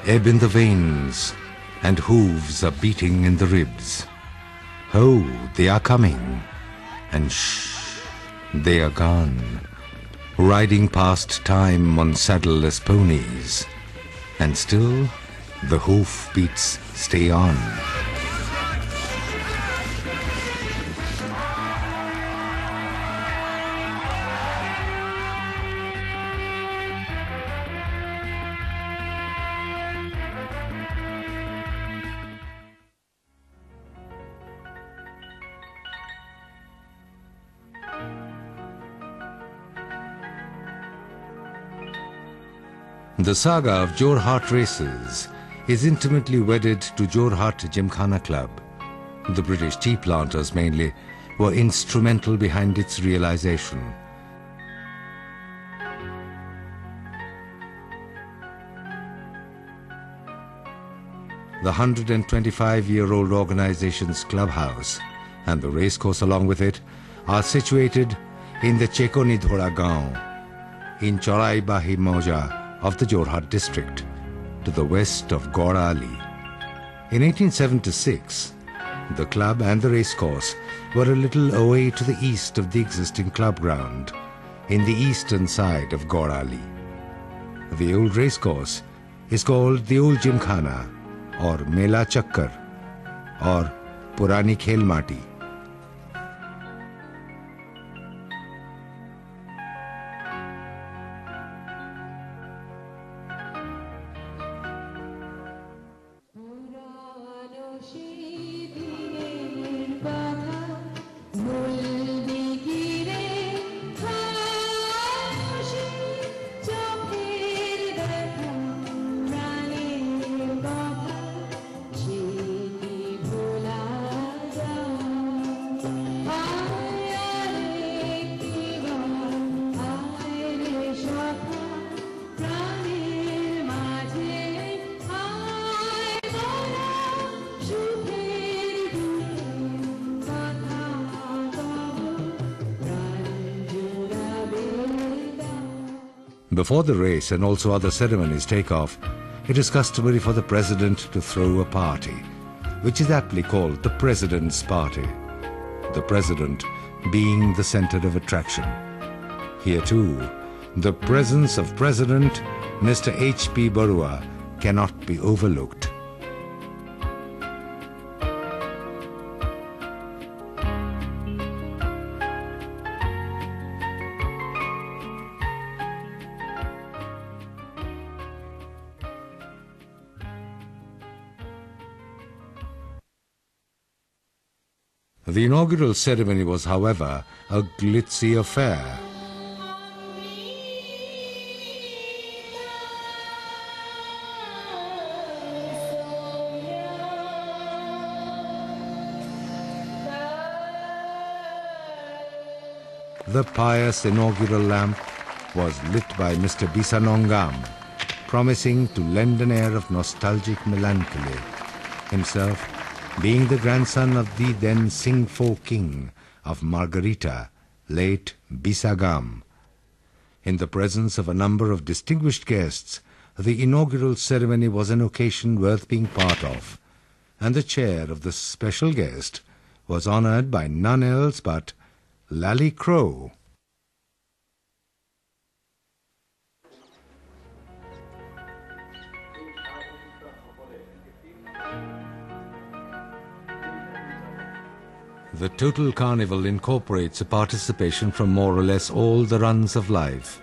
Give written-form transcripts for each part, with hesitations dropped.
ebb in the veins, and hooves are beating in the ribs. Ho, they are coming, and shh, they are gone, riding past time on saddleless ponies, and still the hoof beats stay on. The saga of Jorhat Races is intimately wedded to Jorhat Gymkhana Club. The British tea planters mainly were instrumental behind its realization. The 125-year-old organization's clubhouse and the racecourse along with it are situated in the Chekonidhora Gaon in Chorai Bahi Moja of the Jorhat district, to the west of Gorali. In 1876, the club and the racecourse were a little away to the east of the existing club ground, in the eastern side of Gorali. The old racecourse is called the Old Gymkhana, or Mela Chakkar, or Purani Khel Mati. Before the race and also other ceremonies take off, it is customary for the president to throw a party, which is aptly called the President's Party, the president being the center of attraction. Here too, the presence of President Mr. H.P. Barua cannot be overlooked. The inaugural ceremony was, however, a glitzy affair. The pious inaugural lamp was lit by Mr. Bisanongam, promising to lend an air of nostalgic melancholy, himself being the grandson of the then Singpho king of Margarita, late Bisagam. In the presence of a number of distinguished guests, the inaugural ceremony was an occasion worth being part of, and the chair of the special guest was honored by none else but Lally Crow. The total carnival incorporates a participation from more or less all the runs of life.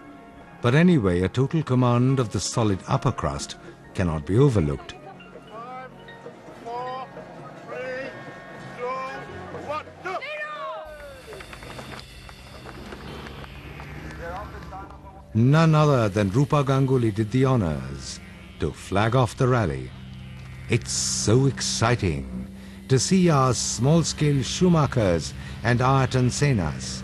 But anyway, a total command of the solid upper crust cannot be overlooked. 5, 4, 3, 2, 1, go! None other than Rupa Ganguly did the honors to flag off the rally. It's so exciting to see our small-scale Schumachers and Ayrton Sennas.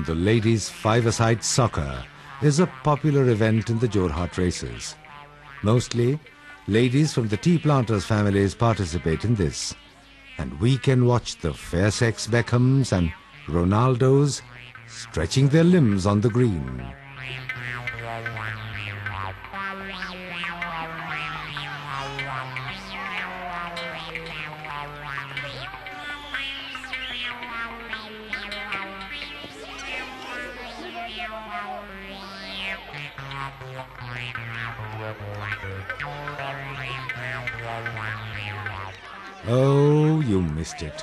The ladies' five-a-side soccer is a popular event in the Jorhat Races. Mostly, ladies from the tea planters' families participate in this, and we can watch the fair sex Beckhams and Ronaldos stretching their limbs on the green. Oh, you missed it.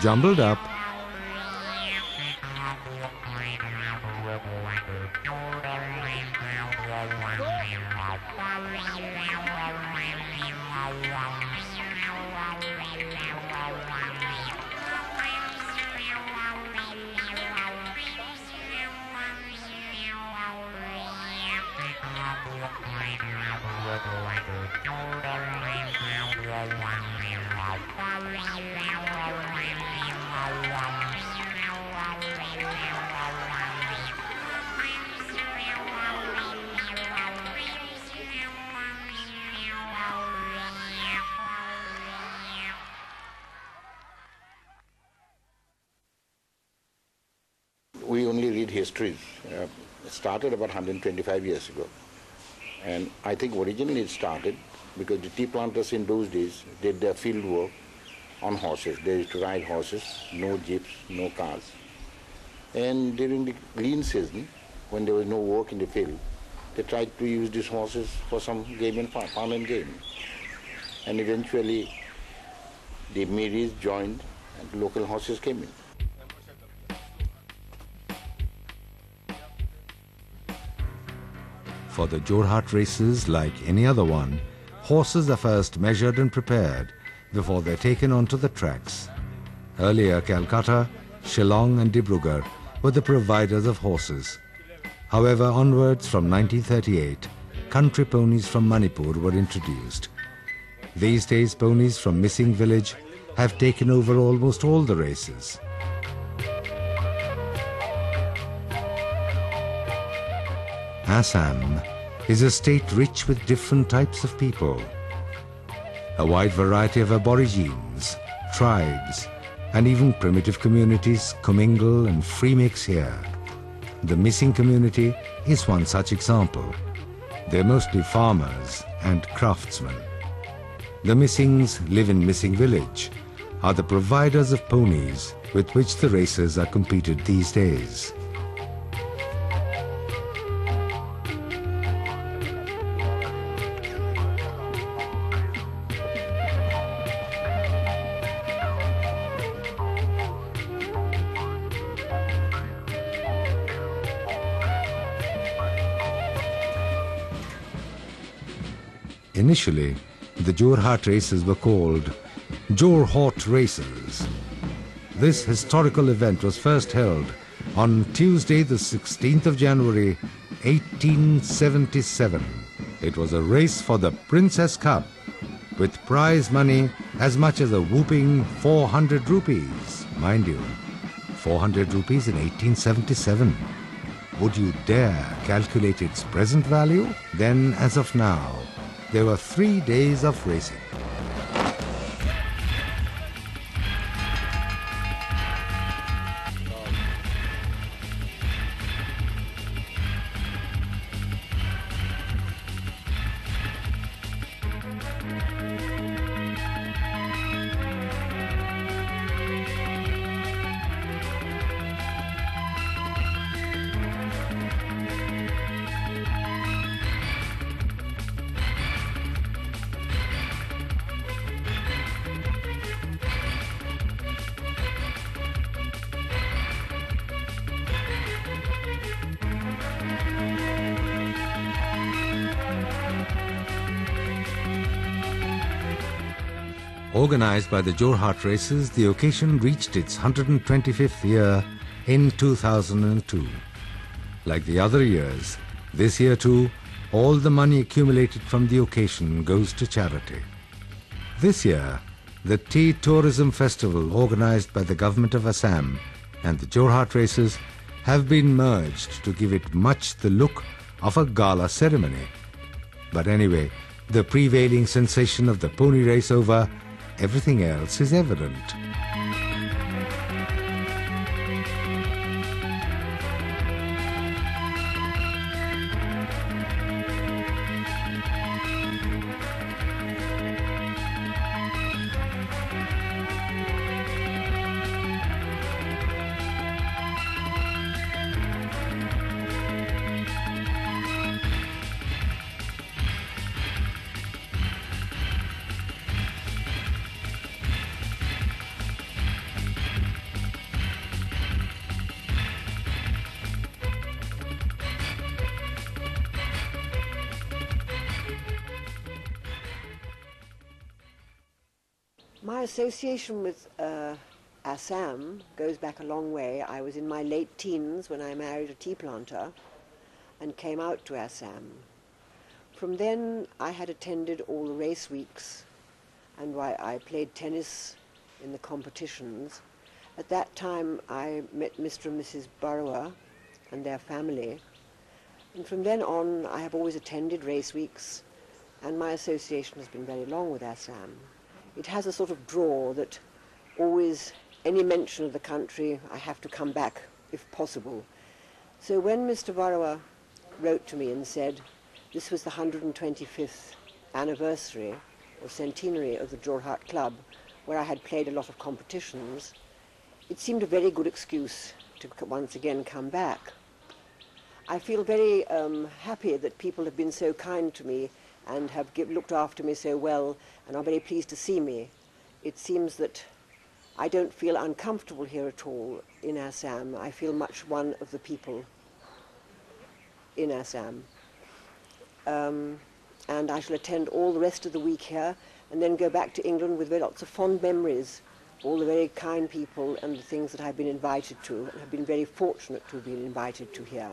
Jumbled up. We only read histories. It started about 125 years ago. And I think originally it started because the tea planters in those days did their field work on horses. They used to ride horses, no jeeps, no cars. And during the lean season, when there was no work in the field, they tried to use these horses for some game and farm and game. And eventually the Miris joined and local horses came in. For the Jorhat Races, like any other one, horses are first measured and prepared before they're taken onto the tracks. Earlier, Calcutta, Shillong and Dibrugarh were the providers of horses. However, onwards from 1938, country ponies from Manipur were introduced. These days, ponies from Missing village have taken over almost all the races. Assam is a state rich with different types of people. A wide variety of aborigines, tribes, and even primitive communities commingle and free mix here. The Missing community is one such example. They're mostly farmers and craftsmen. The Missings live in Missing village, are the providers of ponies with which the races are competed these days. Initially, the Jorhat Races were called Jorhat Races. This historical event was first held on Tuesday the 16th of January 1877. It was a race for the Princess Cup with prize money as much as a whooping 400 rupees. Mind you, 400 rupees in 1877. Would you dare calculate its present value? Then, as of now, there were 3 days of racing. Organized by the Jorhat Races, the occasion reached its 125th year in 2002. Like the other years, this year too, All the money accumulated from the occasion goes to charity. This year, the Tea Tourism Festival organized by the government of Assam and the Jorhat Races have been merged to give it much the look of a gala ceremony. But anyway, the prevailing sensation of the pony race over, everything else is evident. My association with Assam goes back a long way. I was in my late teens when I married a tea planter and came out to Assam. From then I had attended all the race weeks and I played tennis in the competitions. At that time I met Mr. and Mrs. Barua and their family, and from then on I have always attended race weeks, and my association has been very long with Assam. It has a sort of draw that always, any mention of the country, I have to come back if possible. So when Mr. Barua wrote to me and said this was the 125th anniversary or centenary of the Jorhat Club, where I had played a lot of competitions, it seemed a very good excuse to once again come back. I feel very happy that people have been so kind to me and have looked after me so well and are very pleased to see me. It seems that I don't feel uncomfortable here at all in Assam. I feel much one of the people in Assam. And I shall attend all the rest of the week here and then go back to England with lots of fond memories of all the very kind people and the things that I've been invited to and have been very fortunate to have been invited to here.